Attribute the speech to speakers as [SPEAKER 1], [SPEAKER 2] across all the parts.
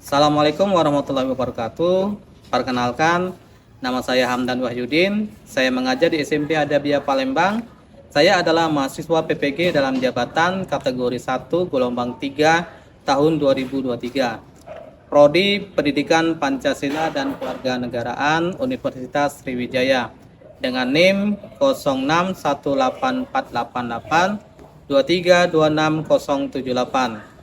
[SPEAKER 1] Assalamualaikum warahmatullahi wabarakatuh. Perkenalkan, nama saya Hamdan Wahyudin. Saya mengajar di SMP Adabiyah Palembang. Saya adalah mahasiswa PPG dalam jabatan kategori 1 gelombang 3 tahun 2023. Prodi Pendidikan Pancasila dan Kewarganegaraan Universitas Sriwijaya dengan NIM 061848 2326078.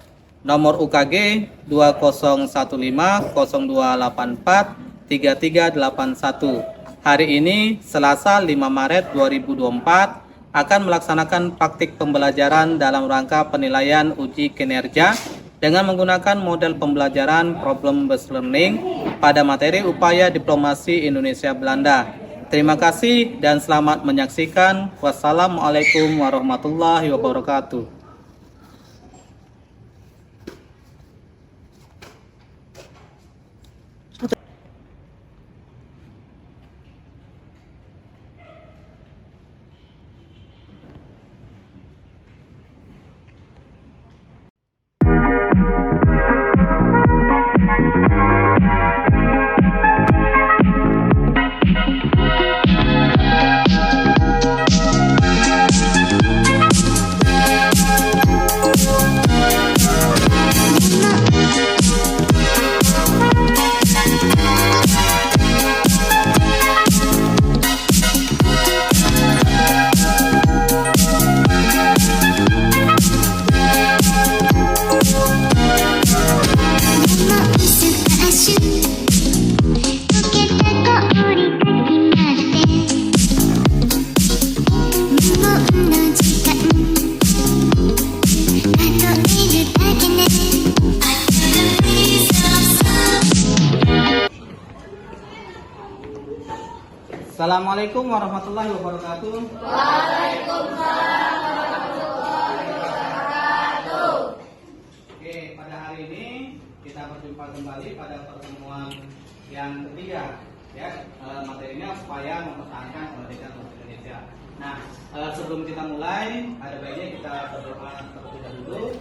[SPEAKER 1] Nomor UKG 201502843381. Hari ini Selasa 5 Maret 2024 akan melaksanakan praktik pembelajaran dalam rangka penilaian uji kinerja dengan menggunakan model pembelajaran problem based learning pada materi upaya diplomasi Indonesia Belanda. Terima kasih dan selamat menyaksikan. Wassalamualaikum warahmatullahi wabarakatuh. Assalamualaikum warahmatullahi wabarakatuh. Waalaikumsalam warahmatullahi wabarakatuh. Oke, pada hari ini kita berjumpa kembali pada pertemuan yang ketiga, ya. Materinya supaya mempertahankan kemerdekaan Indonesia. Nah, sebelum kita mulai, ada baiknya kita berdoa terlebih dahulu.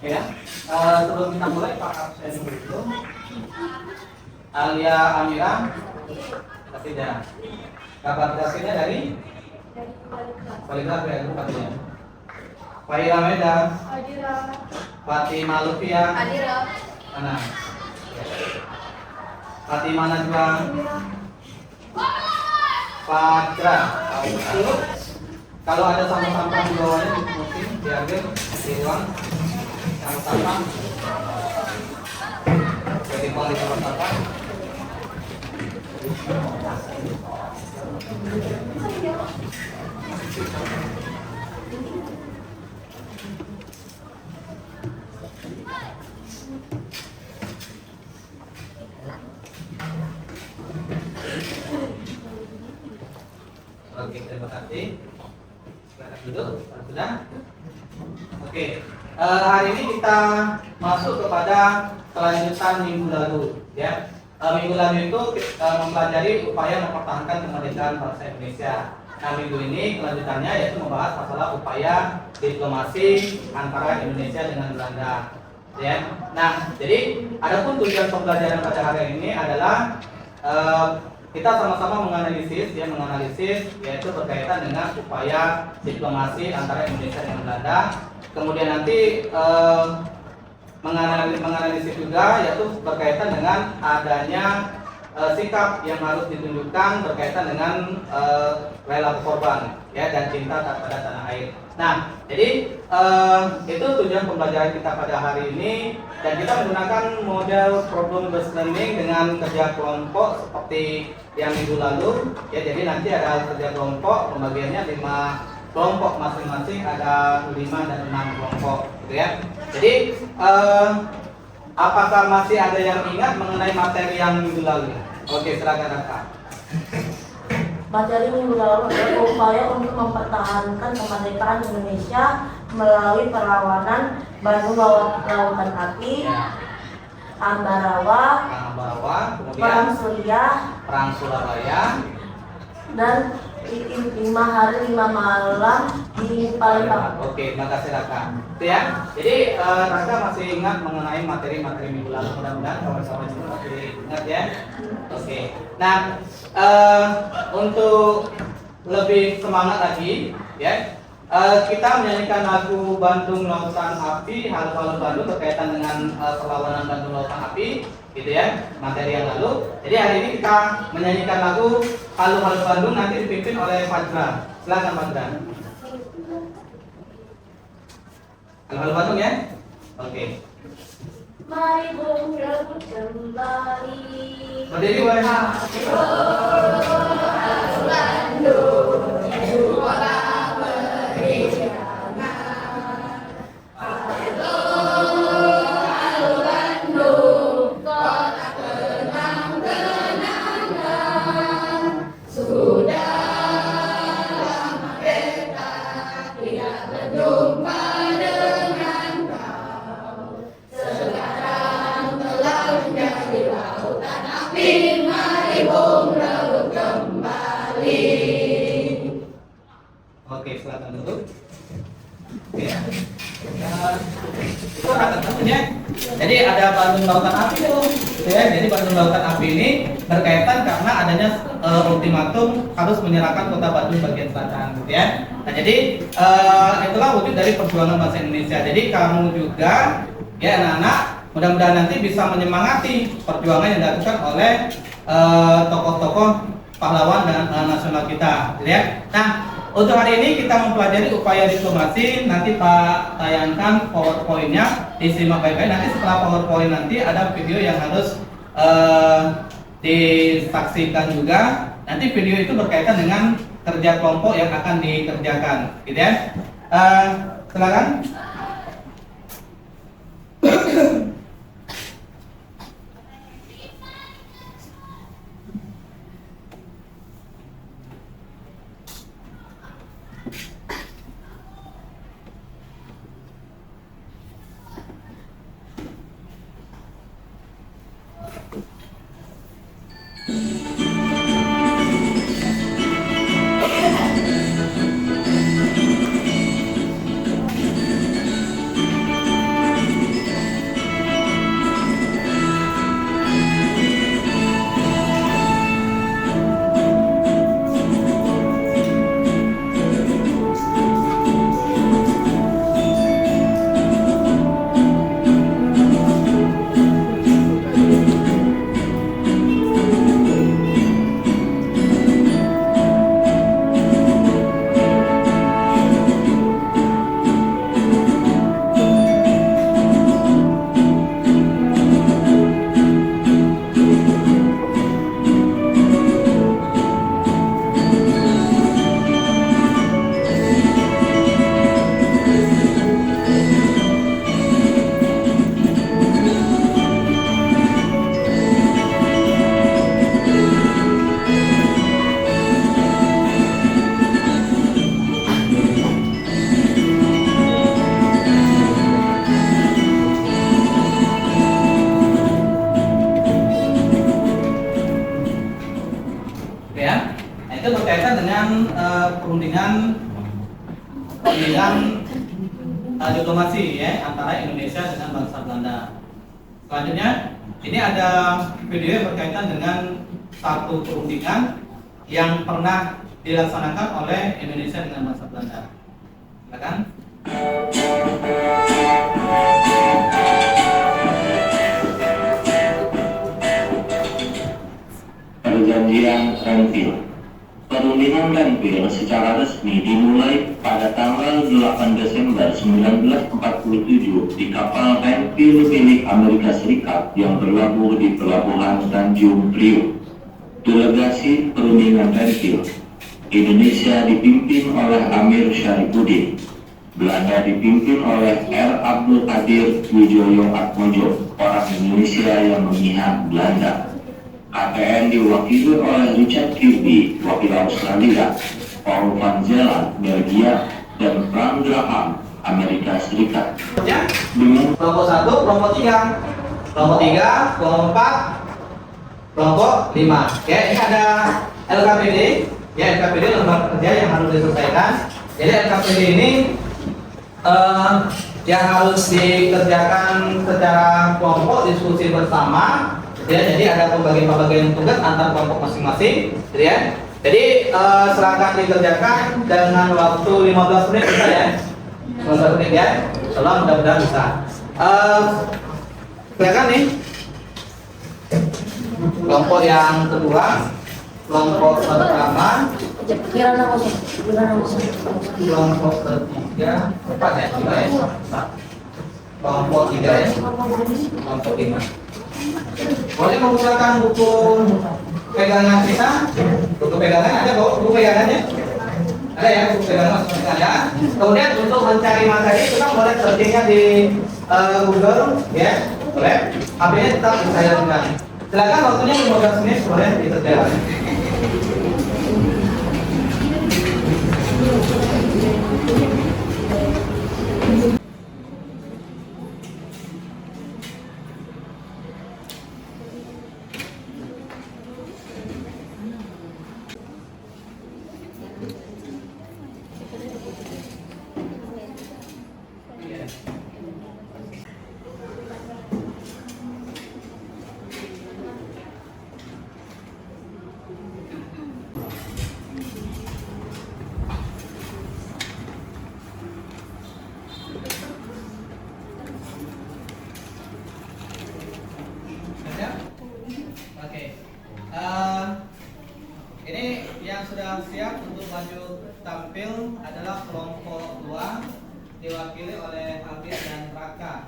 [SPEAKER 1] Ya, sebelum kita mulai Pak Absen dulu. Alia Amira, tidak. Kabar dasarnya dari Kualitas ya, katanya. Faira Meda, Fatimah Lufia, mana? Fatimah Najwa, Fadra. Lalu kalau ada sampah-sampah di bawahnya mesti diambil dibuang sampah-sampah. Jadi buang di tempat sampah. Oke, terima kasih. Silakan duduk. Sudah? Oke. Hari ini kita masuk kepada kelanjutan minggu lalu, ya. Minggu lalu itu mempelajari upaya mempertahankan kemerdekaan bangsa Indonesia. Nah, minggu ini kelanjutannya yaitu membahas masalah upaya diplomasi antara Indonesia dengan Belanda. Ya. Nah, jadi adapun tujuan pembelajaran pada hari ini adalah kita sama-sama menganalisis yaitu berkaitan dengan upaya diplomasi antara Indonesia dengan Belanda. Kemudian nanti menganalisis juga yaitu berkaitan dengan adanya sikap yang harus ditunjukkan berkaitan dengan rela korban, ya, dan cinta pada tanah air. Nah, jadi itu tujuan pembelajaran kita pada hari ini, dan kita menggunakan model problem based learning dengan kerja kelompok seperti yang minggu lalu, ya. Jadi nanti ada kerja kelompok, pembagiannya 5 kelompok masing-masing, ada 5 dan 6 kelompok, gitu ya. Jadi apakah masih ada yang ingat mengenai materi yang minggu lalu? Oke, silakan Raka.
[SPEAKER 2] Materi minggu lalu adalah upaya untuk mempertahankan kemerdekaan Indonesia melalui perlawanan Bandung Lautan Api, Ambarawa,
[SPEAKER 1] kemudian
[SPEAKER 2] Perang Surabaya, dan 5 hari 5 malam di Palembang.
[SPEAKER 1] Oke, terima kasih Raka. Itu ya. Jadi Raka masih ingat mengenai materi-materi minggu lalu, mudah-mudahan kawan-kawan itu masih ingat ya. Oke. Nah, untuk lebih semangat lagi, ya, kita menyanyikan lagu Bandung Lautan Api, Halo-Halo Bandung berkaitan dengan perlawanan Bandung Lautan Api, gitu ya, materi yang lalu. Jadi hari ini kita menyanyikan lagu Halo-Halo Bandung, nanti dipimpin oleh Fadra. Silakan Fadra. Halo-Halo Bandung ya. Oke.
[SPEAKER 2] Mari berebut kembali.
[SPEAKER 1] Berdiri boleh. Oke, silakan duduk. Oke. Itu rata-ratanya. Jadi ada Bandung Lautan Api itu, ya. Jadi Bandung Lautan Api ini berkaitan karena adanya ultimatum harus menyerahkan Kota Bandung bagian selatan, gitu ya. Nah, jadi itulah wujud dari perjuangan bangsa Indonesia. Jadi kamu juga, ya anak-anak, mudah-mudahan nanti bisa menyemangati perjuangan yang dilakukan oleh tokoh-tokoh pahlawan dan nasional kita, gitu ya. Nah, untuk hari ini kita mempelajari upaya diplomasi. Nanti Pak tayangkan PowerPoint-nya, disimak baik-baik. Nanti setelah PowerPoint nanti ada video yang harus disaksikan juga. Nanti video itu berkaitan dengan kerja kelompok yang akan dikerjakan, gitu ya. Silakan. perundingan diplomasi ya antara Indonesia dengan bangsa Belanda. Selanjutnya, ini ada video yang berkaitan dengan satu perundingan yang pernah dilaksanakan oleh Indonesia dengan bangsa Belanda. Silakan.
[SPEAKER 3] Perjanjian Renville. Perundingan Renville secara resmi dimulai pada tanggal 8 Desember 1947 di kapal Renville milik Amerika Serikat yang berlabuh di pelabuhan Tanjung Priok. Delegasi perundingan Renville, Indonesia dipimpin oleh Amir Syarifuddin, Belanda dipimpin oleh R. Abdul Qadir Wijoyo Atmojo, orang Indonesia yang memihak Belanda. KPN diwakili oleh Richard Kirby, wakil Australia, Paul Van Zeeland, Belgia, dan Frank Graham, Amerika Serikat. Dengan
[SPEAKER 1] Kelompok 1, kelompok 3, kelompok 3, kelompok 4, kelompok 5. Ya, ini ada LKPD, ya LKPD lembaga kerja yang harus diselesaikan. Jadi LKPD ini yang harus dikerjakan secara kelompok, diskusi bersama. Ya, jadi ada pembagian tugas antar kelompok masing-masing, gitu ya. Jadi silakan dikerjakan dengan waktu 15 menit bisa ya. 15 menit ya. Insyaallah mudah-mudahan bisa. Silakan nih. Kelompok yang kedua, kelompok pertama, kelompok ketiga, 4 ya, 5 ya. Kelompok 3 ya. Kelompok 5. Boleh mengusahakan buku pegangan kita? Buku pegangan ada kok, buku pegangannya? Ada ya, buku pegangan masing-masing ada. Kemudian untuk mencari materi kita boleh searchingnya di Google, ya, boleh. HP-nya tetap saya gunakan. Silakan waktunya 15 menit boleh dikerjakan. Ini yang sudah siap untuk maju tampil adalah kelompok 2 diwakili oleh Habib dan Raka.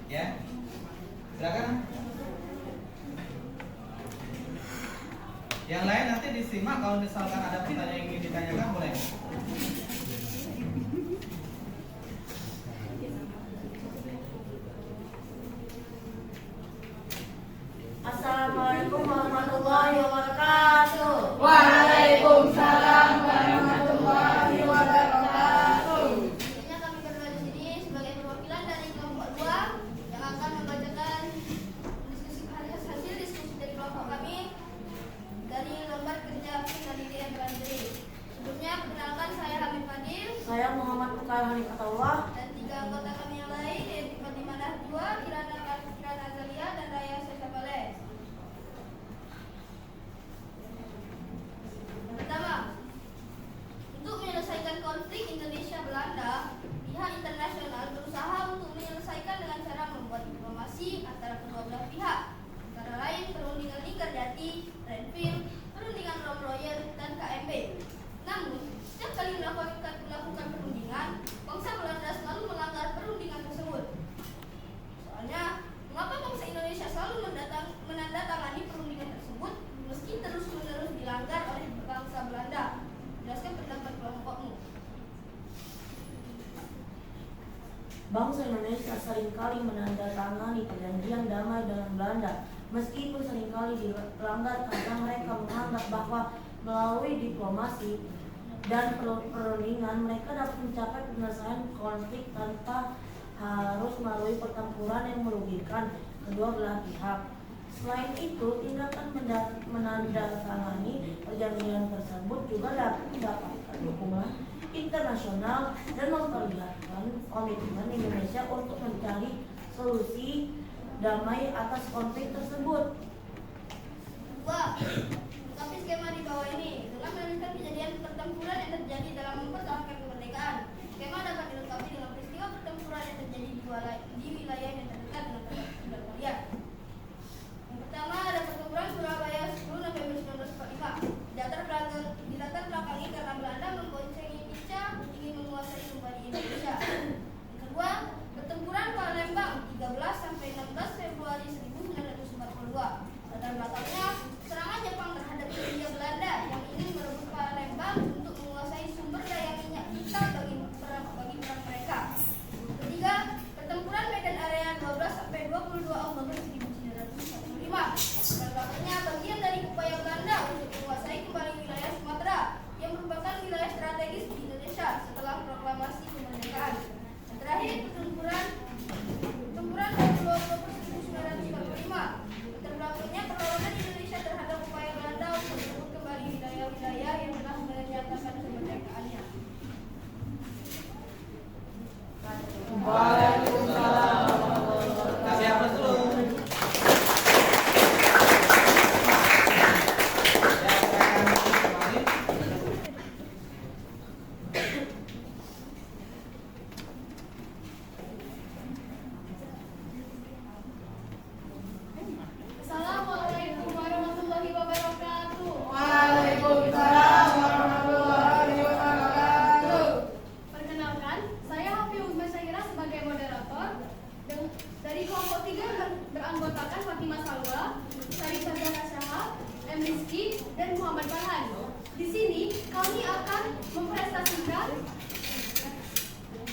[SPEAKER 1] Ya, silakan. Yang lain nanti disimak, kalau misalkan ada pertanyaan yang ingin ditanyakan boleh.
[SPEAKER 2] Assalamualaikum warahmatullahi wabarakatuh.
[SPEAKER 4] Waalaikumsalam warahmatullahi wabarakatuh.
[SPEAKER 5] Selanjutnya kami berdua di sini sebagai perwakilan dari kelompok 2 yang akan membacakan hasil diskusi dari kelompok kami dari lembar kerja penelitian Bandri. Sebelumnya perkenalkan, saya Hamid Fadil.
[SPEAKER 2] Saya Muhammad Bukhari Hanifatullah.
[SPEAKER 5] Dan 3 anggota kami yang lain yaitu Fatimah Najwa, Kirana Azalia, dan Raya Syabaleh. Pertama, untuk menyelesaikan konflik Indonesia-Belanda, pihak internasional berusaha untuk menyelesaikan dengan cara membuat diplomasi antara kedua belah pihak, antara lain perundingan Linggarjati, Renville, perundingan Lomroyer, dan KMB. Namun, setiap kali melakukan perundingan, bangsa Belanda selalu melanggar perundingan tersebut. Soalnya, mengapa bangsa Indonesia selalu menandatangani perundingan tersebut meski terus-menerus dilanggar oleh bangsa Belanda? Jelaskan pendapat kelompokmu.
[SPEAKER 2] Bangsa Indonesia seringkali menandatangani perjanjian damai dengan Belanda, meskipun seringkali dilanggar karena mereka menganggap bahwa melalui diplomasi dan perundingan mereka dapat mencapai penyelesaian konflik tanpa harus melalui pertempuran yang merugikan kedua belah pihak. Selain itu, tindakan menandatangani perjanjian tersebut juga dapat mendapatkan dukungan internasional dan memperlihatkan komitmen Indonesia untuk mencari solusi damai atas konflik tersebut.
[SPEAKER 5] Dua, melengkapi skema di bawah ini dengan menuliskan kejadian pertempuran yang terjadi dalam mempertahankan kemerdekaan. Skema dapat dilengkapi dengan peristiwa pertempuran yang terjadi di wilayah yang terdekat dengan tempat tinggal kalian. Yang pertama ada pertempuran Surabaya 10 November 1945. Dilatar belakangi karena Belanda memboncengi Pica ingin menguasai kembali Indonesia. Yang kedua, pertempuran Palembang 13 sampai 16 Februari 1942. Latar belakangnya serangan Jepang terhadap Hindia Belanda yang ingin merebut Palembang untuk menguasai sumber daya minyak kita bagi perang mereka. Ketiga, pertempuran Medan Area 12 sampai 22 Oktober 1945. Latar belakangnya bagian dari upaya Belanda untuk menguasai kembali wilayah Sumatera yang merupakan wilayah strategis di Indonesia setelah proklamasi kemerdekaan. Dan terakhir, pertempuran 20 Oktober 1945. Terbelakangnya perlawanan Indonesia terhadap upaya Belanda untuk merebut kembali wilayah-wilayah yang telah menyatakan kemerdekaannya.
[SPEAKER 1] Kasih aplaus dulu.
[SPEAKER 4] Assalamualaikum warahmatullahi wabarakatuh.
[SPEAKER 6] Waalaikumsalam warahmatullahi wabarakatuh.
[SPEAKER 4] Perkenalkan, saya Hafiuz Masyairah sebagai moderator dari kelompok 3 yang beranggotakan Fatimah Salwa, Syarif Fadlan Syahab, M. Rizky, dan Muhammad Farhan. Di sini kami akan mempresentasikan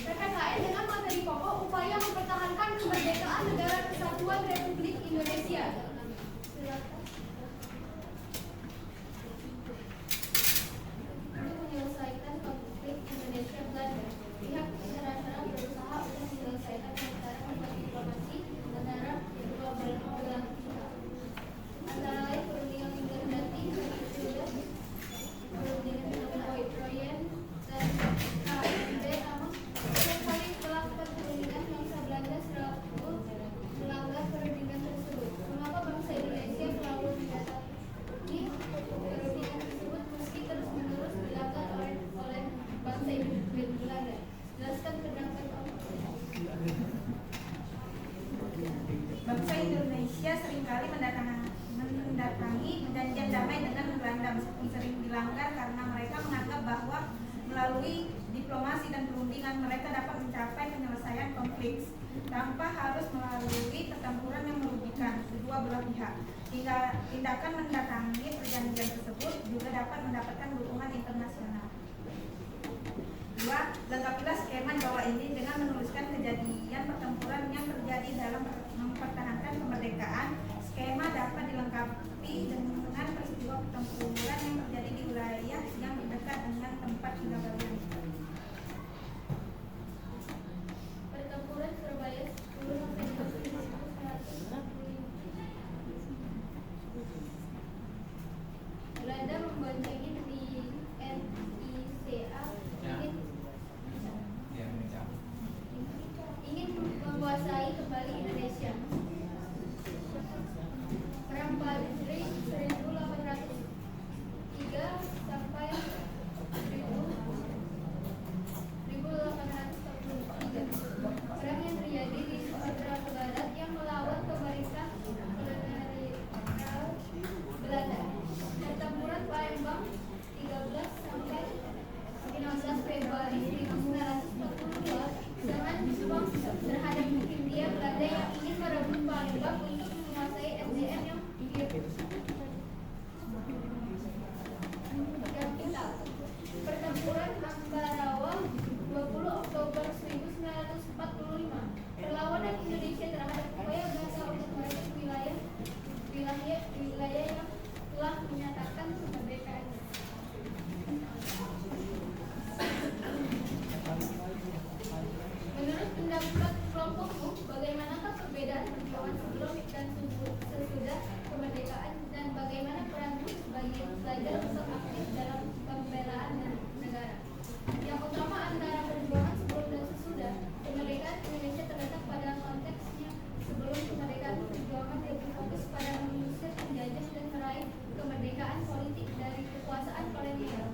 [SPEAKER 4] PPKN dengan materi pokok upaya mempertahankan kemerdekaan Negara Kesatuan Republik Indonesia. Untuk menyelesaikan konflik Indonesia Belanda, pihak internasional berusaha untuk menyelesaikan antara diplomasi antara kedua belah pihak. Antara lain perundingan Minggu-Dati, perundingan Troyen dan KMD namun setiap kali setelah perundingan bangsa Belanda selalu melanggar perundingan tersebut. Mengapa bangsa Indonesia selalu mendatangi perundingan tersebut meski terus-menerus dilanggar oleh bangsa Belanda? Jelaskan pendapat Bapak.
[SPEAKER 6] Bangsa Indonesia seringkali mendatangi perjanjian damai dengan Belanda meskipun sering dilanggar karena mereka menganggap bahwa melalui diplomasi dan perundingan mereka dapat mencapai penyelesaian konflik tanpa harus melalui pertempuran yang merugikan kedua belah pihak. Tindakan mendatangi perjanjian tersebut juga dapat mendapatkan dukungan internasional. 2. Lengkapilah skema di bawah ini dengan menuliskan kejadian pertempuran yang terjadi dalam mempertahankan kemerdekaan. Skema dapat dilengkapi dengan peristiwa pertempuran yang terjadi di wilayah yang dekat dengan tempat tinggal kalian.
[SPEAKER 4] Pertempuran Surabaya 10 November 1945. Belanda memboncengi di NICA ingin menguasai kembali Indonesia. Perang Padri 1803 sampai 1843. Perang yang terjadi di Sumatera Barat yang melawan pemerintah kolonial Belanda. Pertempuran Palembang 13 sampai 16 Februari 1942. Serangan Jepang terhadap Hindia Belanda yang ingin merebut Palembang untuk menguasai SDM yang kapital. Pertempuran Ambarawa 20 Oktober 1945. Perlawanan Indonesia terhadap upaya Belanda untuk merebut wilayah yang telah menyatakan kemerdekaannya. Menurut pendapat kelompokmu, bagaimanakah perbedaan perjuangan sebelum dan sesudah belajar untuk aktif dalam pembelaan negara. Yang utama antara perjuangan sebelum dan sesudah kemerdekaan Indonesia terletak pada konteksnya. Sebelum kemerdekaan, perjuangan lebih fokus pada mengusir penjajah dan meraih kemerdekaan politik dari kekuasaan kolonial.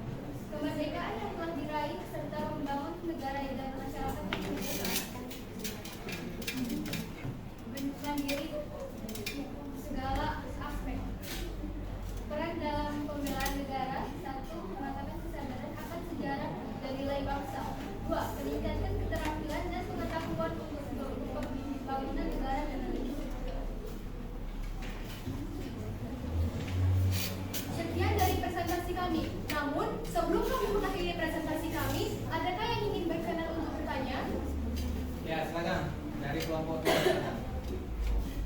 [SPEAKER 4] Kemerdekaan yang telah diraih serta membangun negara dan masyarakat yang merdeka, mandiri segala aspek. Peran dalam pembelaan negara: 1. Mematangkan kesadaran akan sejarah dan nilai bangsa. 2. Meningkatkan keterampilan dan pengetahuan untuk pembangunan negara dan negeri. Sekian dari presentasi kami. Namun, sebelum kami mengakhiri presentasi kami, adakah yang ingin berkenan untuk bertanya?
[SPEAKER 1] Ya, silakan dari kelompok 2.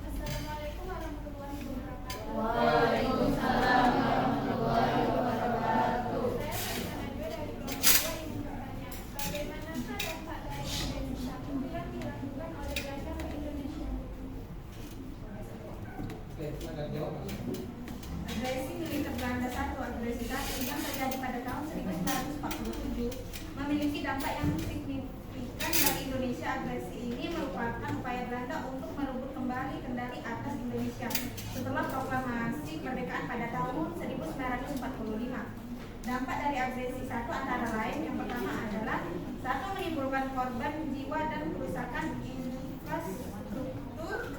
[SPEAKER 4] Assalamualaikum warahmatullahi wabarakatuh.
[SPEAKER 2] Waalaikumsalam warahmatullahi wabarakatuh.
[SPEAKER 4] Saya Najwa dari kelompok 2 ingin bertanya, bagaimanakah dampak dari Indonesia yang dilakukan oleh Belanda ke Indonesia?
[SPEAKER 1] Oke, silakan jawab.
[SPEAKER 6] Agresi militer Belanda yang terjadi pada tahun 1947 memiliki dampak yang signifikan bagi Indonesia. Agresi ini merupakan upaya Belanda untuk merebut kembali kendali atas Indonesia setelah proklamasi kemerdekaan pada tahun 1945. Dampak dari agresi satu antara lain yang pertama adalah: 1. Menimbulkan korban jiwa dan kerusakan infrastruktur.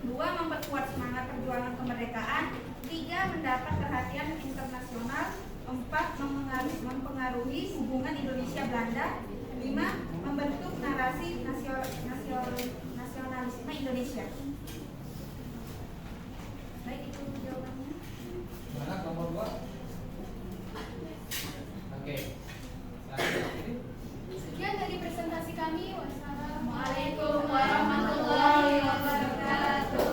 [SPEAKER 6] 2. Memperkuat semangat perjuangan kemerdekaan. 3. Mendapat perhatian internasional. 4. Mempengaruhi hubungan Indonesia-Belanda. 5. Membentuk narasi nasionalisme Indonesia. Baik, itu jawabannya.
[SPEAKER 1] Mana kelompok 2? Oke. Silakan.
[SPEAKER 4] Sekian dari presentasi kami.
[SPEAKER 2] Waalaikumsalam warahmatullahi wabarakatuh.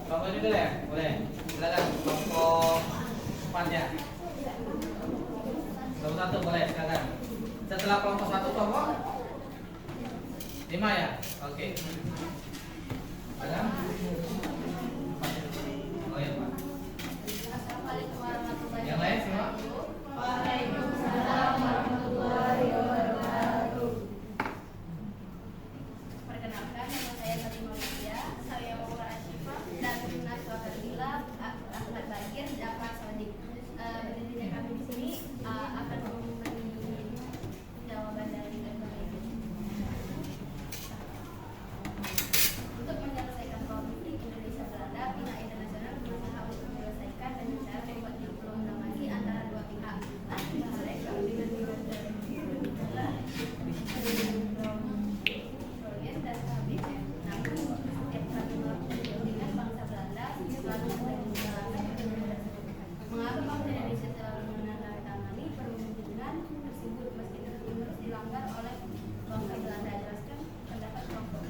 [SPEAKER 1] Kelompok ini dulu ya? Boleh. Silakan kelompok 4 ya. Kelompok 1 boleh, silakan. Setelah kelompok 1 kelompok 5 ya? Oke. Silakan. Oh ya, Pak.
[SPEAKER 5] Assalamualaikum warahmatullahi
[SPEAKER 1] Yang lain semua?
[SPEAKER 2] Waalaikumsalam warahmatullahi wabarakatuh.
[SPEAKER 5] Perkenalkan, nama saya Fatimah Widya, saya Mawar Ashifah dan Timnas Wakabila Ahmad Bagir Jafar Sodik. Berdirinya kami di sini akan memberi jawaban dari berbagai untuk menyelesaikan konflik Indonesia Belanda. Pihak internasional berusaha untuk menyelesaikan dengan cara membuat diplomasi antara dua pihak. Mereka Proyek dan habis. Namun setiap kali melakukan dengan bangsa Belanda selalu menjalankan mengapa bangsa Indonesia selalu menandatangani perundingan tersebut meski terus dilanggar oleh bangsa Belanda. Jelaskan pendapat kelompok.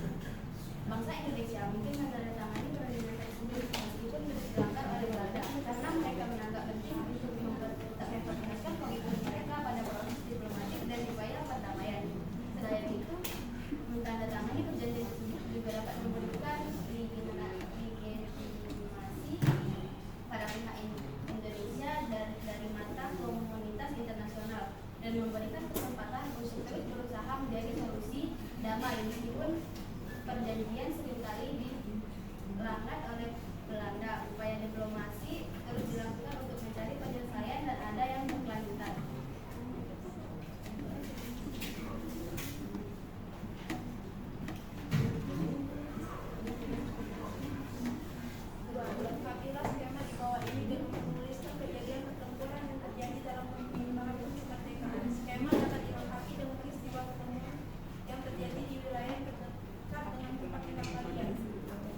[SPEAKER 5] Bangsa Indonesia mungkin menandatangani perundingan tersebut meskipun terus dilanggar oleh Belanda karena mereka menganggap penting untuk mempertahankan komitmen mereka pada proses diplomatik dan upaya perdamaian. Selain itu, menandatangani perjanjian tersebut juga dapat memberikan legitimasi pada pihak Indonesia dari mata komunitas internasional dan memberikan kesempatan untuk terus berusaha menjadi solusi damai meskipun perjanjian seringkali dilanggar oleh Belanda. Upaya diplomasi terus dilakukan untuk mencari penyelesaian dan ada yang berkelanjutan.
[SPEAKER 6] Lengkapilah skema di bawah ini dengan menuliskan kejadian pertempuran yang terjadi dalam pengembangan kemerdekaan. Skema dapat dilengkapi dengan peristiwa pertempuran yang terjadi di wilayah yang terdekat dengan tempat tinggal kalian.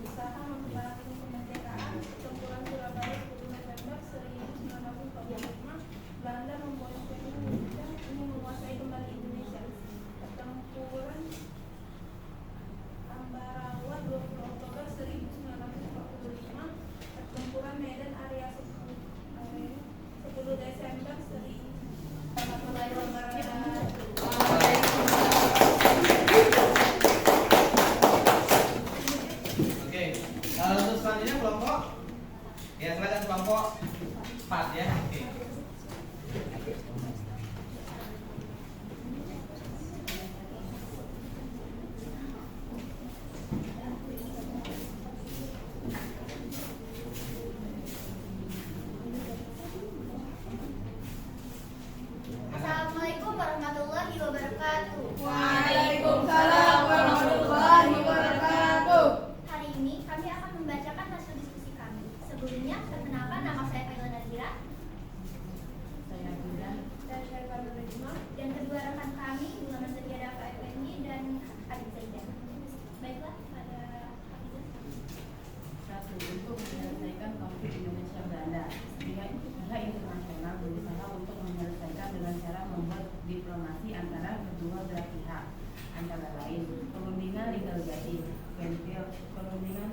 [SPEAKER 6] Usaha memperbaiki kemerdekaan, pertempuran Surabaya
[SPEAKER 7] diplomasi antara kedua belah pihak, antara lain perundingan legal guardian, perundingan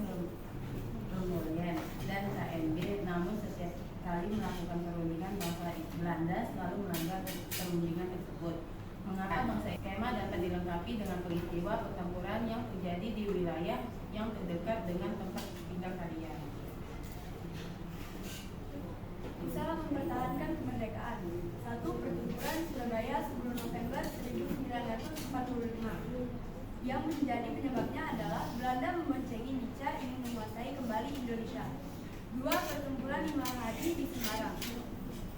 [SPEAKER 7] Romulian dan KMB. Namun setiap kali melakukan perundingan bangsa Belanda selalu melanggar perundingan tersebut. Mengapa bangsa skema dapat dilengkapi dengan peristiwa pertempuran yang terjadi di wilayah yang terdekat dengan tempat tinggal kalian?
[SPEAKER 4] Bisa mempertahankan kemerdekaan. 1. Pertempuran Surabaya 10 November 1945. Yang menjadi penyebabnya adalah Belanda memboncengi Nica ingin menguasai kembali Indonesia. 2. Pertempuran 5 hari di Semarang.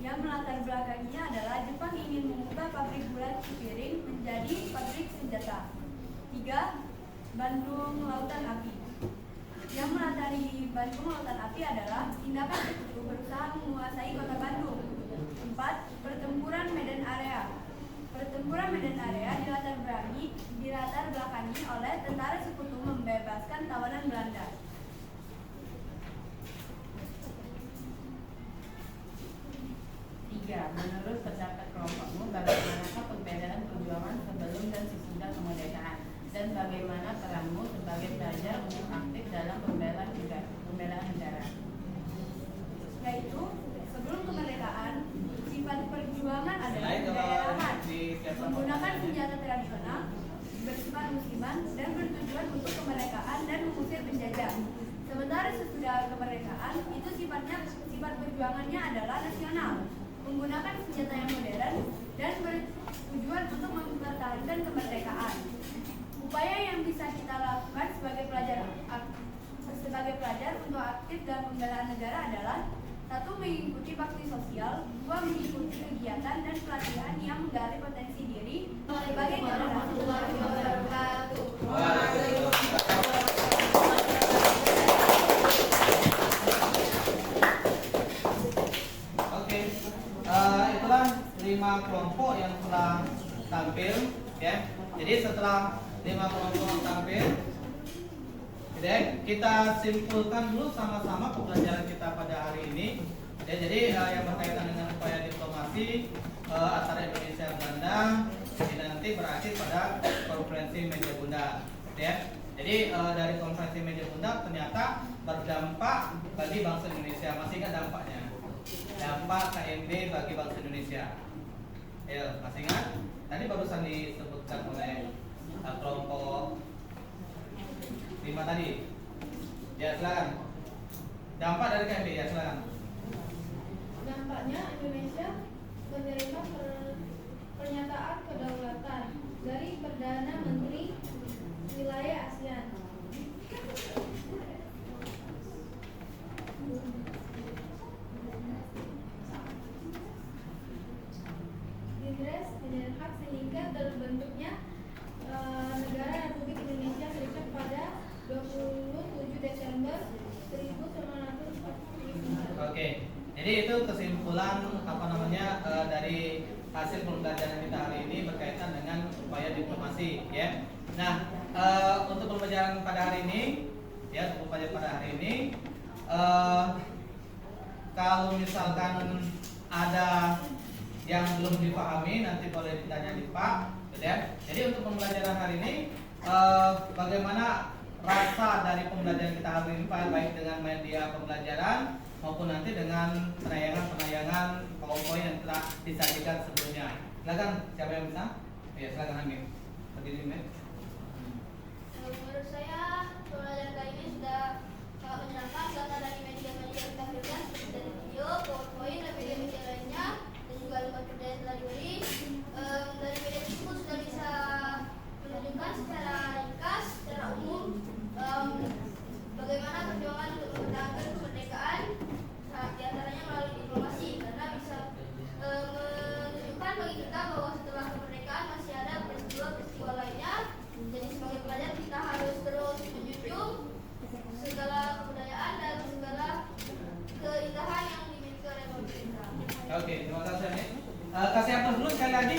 [SPEAKER 4] Yang melatar belakanginya adalah Jepang ingin mengubah pabrik gula Cipiring menjadi pabrik senjata. 3. Bandung Lautan Api. Yang melatari Bandung Lautan Api adalah tindakan Sekutu berusaha menguasai kota Bandung. 4. Pertempuran Medan Area. Pertempuran Medan Area dilatar belakangi oleh tentara Sekutu membebaskan tawanan Belanda.
[SPEAKER 7] 3. Menurut pendapat kelompokmu, bagaimanakah perbedaan perjuangan sebelum dan sesudah kemerdekaan? Dan bagaimana peranmu sebagai pelajar untuk aktif dalam pembelaan negara?
[SPEAKER 4] Yaitu, sebelum kemerdekaan, sifat perjuangan adalah
[SPEAKER 1] Selain kalau
[SPEAKER 4] kedaerahan,
[SPEAKER 1] di siapa
[SPEAKER 4] menggunakan senjata tradisional, bersifat musiman, dan bertujuan untuk kemerdekaan dan mengusir penjajah. Sementara sesudah kemerdekaan, itu sifat perjuangannya adalah nasional, menggunakan senjata yang modern, dan bertujuan untuk mempertahankan kemerdekaan. Upaya yang bisa kita lakukan sebagai pelajar untuk aktif dalam pembelaan negara adalah: 1. Mengikuti bakti sosial. 2. Mengikuti kegiatan dan pelatihan yang menggali potensi diri sebagai generasi.
[SPEAKER 1] Oke, itulah 5 kelompok yang telah tampil, ya. Jadi setelah 5 kelompok tampil, ya, kita simpulkan dulu sama-sama pembelajaran kita pada hari ini. Ya, jadi yang berkaitan dengan upaya diplomasi antara Indonesia dan Belanda ini nanti berakhir pada konferensi Meja Bunda. Ya. Jadi dari konferensi Meja Bunda ternyata berdampak bagi bangsa Indonesia. Masih ingat dampaknya? Dampak KMB bagi bangsa Indonesia. Ya, masih ingat? Tadi barusan disebutkan oleh kelompok 5 tadi. Ya, silakan. Dampak dari KMB, ya silakan.
[SPEAKER 4] Dampaknya Indonesia menerima pernyataan kedaulatan dari Perdana Menteri wilayah ASEAN. Kongres dan hak sehingga terbentuknya negara Republik Indonesia Serikat pada 27 Desember 1945.
[SPEAKER 1] Oke. Jadi itu kesimpulan dari hasil pembelajaran kita hari ini berkaitan dengan upaya diplomasi, ya. Nah, untuk pembelajaran pada hari ini, ya, kalau misalkan ada yang belum dipahami nanti boleh ditanya di Pak, gitu ya. Jadi untuk pembelajaran hari ini, bagaimana rasa dari pembelajaran kita hari ini, Pak, baik dengan media pembelajaran maupun nanti dengan penayangan PowerPoint yang telah disajikan sebelumnya. Silakan, siapa yang bisa? Ya, silakan Hamid. Berdiri, Hamid.
[SPEAKER 5] Menurut saya pembelajaran kali ini sudah sangat menyenangkan karena dari media-media yang kita berikan seperti dari video, PowerPoint, dan media-media lainnya, dan juga lembaga kerja yang telah diberi. Dari media tersebut sudah bisa menunjukkan secara ringkas, secara umum, bagaimana perjuangan untuk mempertahankan kemerdekaan, di antaranya melalui diplomasi, karena bisa menunjukkan bagi kita bahwa setelah kemerdekaan masih ada peristiwa-peristiwa lainnya. Jadi sebagai pelajar kita harus terus menjunjung segala kebudayaan dan segala keindahan yang dimiliki oleh pemerintah.
[SPEAKER 1] Oke, terima kasih Hamid. Kasih aplaus dulu sekali lagi.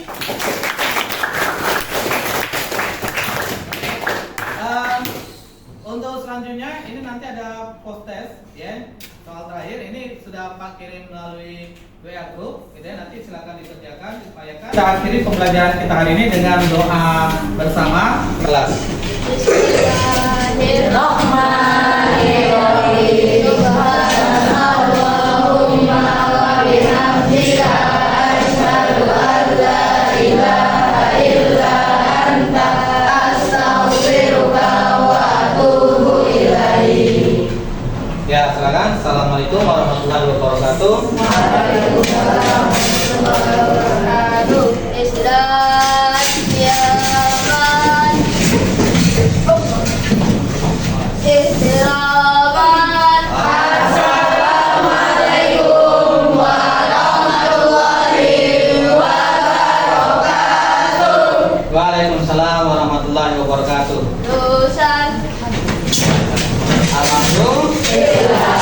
[SPEAKER 1] Untuk selanjutnya ini nanti ada post test, ya. soal terakhir ini sudah Pak kirim melalui WA group, gitu ya. Nanti silakan dikerjakan, diupayakan. Kita akhiri pembelajaran kita hari ini dengan doa bersama kelas.
[SPEAKER 2] Bismillahirrahmanirrahim. Subhanallahumma wa bihamdika asyhadu an la ilaha illa anta astaghfiruka wa atubu ilaik.
[SPEAKER 1] Ya, silakan. Assalamualaikum warahmatullahi wabarakatuh.
[SPEAKER 2] Waalaikumsalam warahmatullahi wabarakatuh.
[SPEAKER 5] Islam Yaman Istirahat.
[SPEAKER 2] Assalamualaikum warahmatullahi wabarakatuh.
[SPEAKER 1] Waalaikumsalam warahmatullahi wabarakatuh.
[SPEAKER 5] Dosan.
[SPEAKER 1] Alhamdulillah.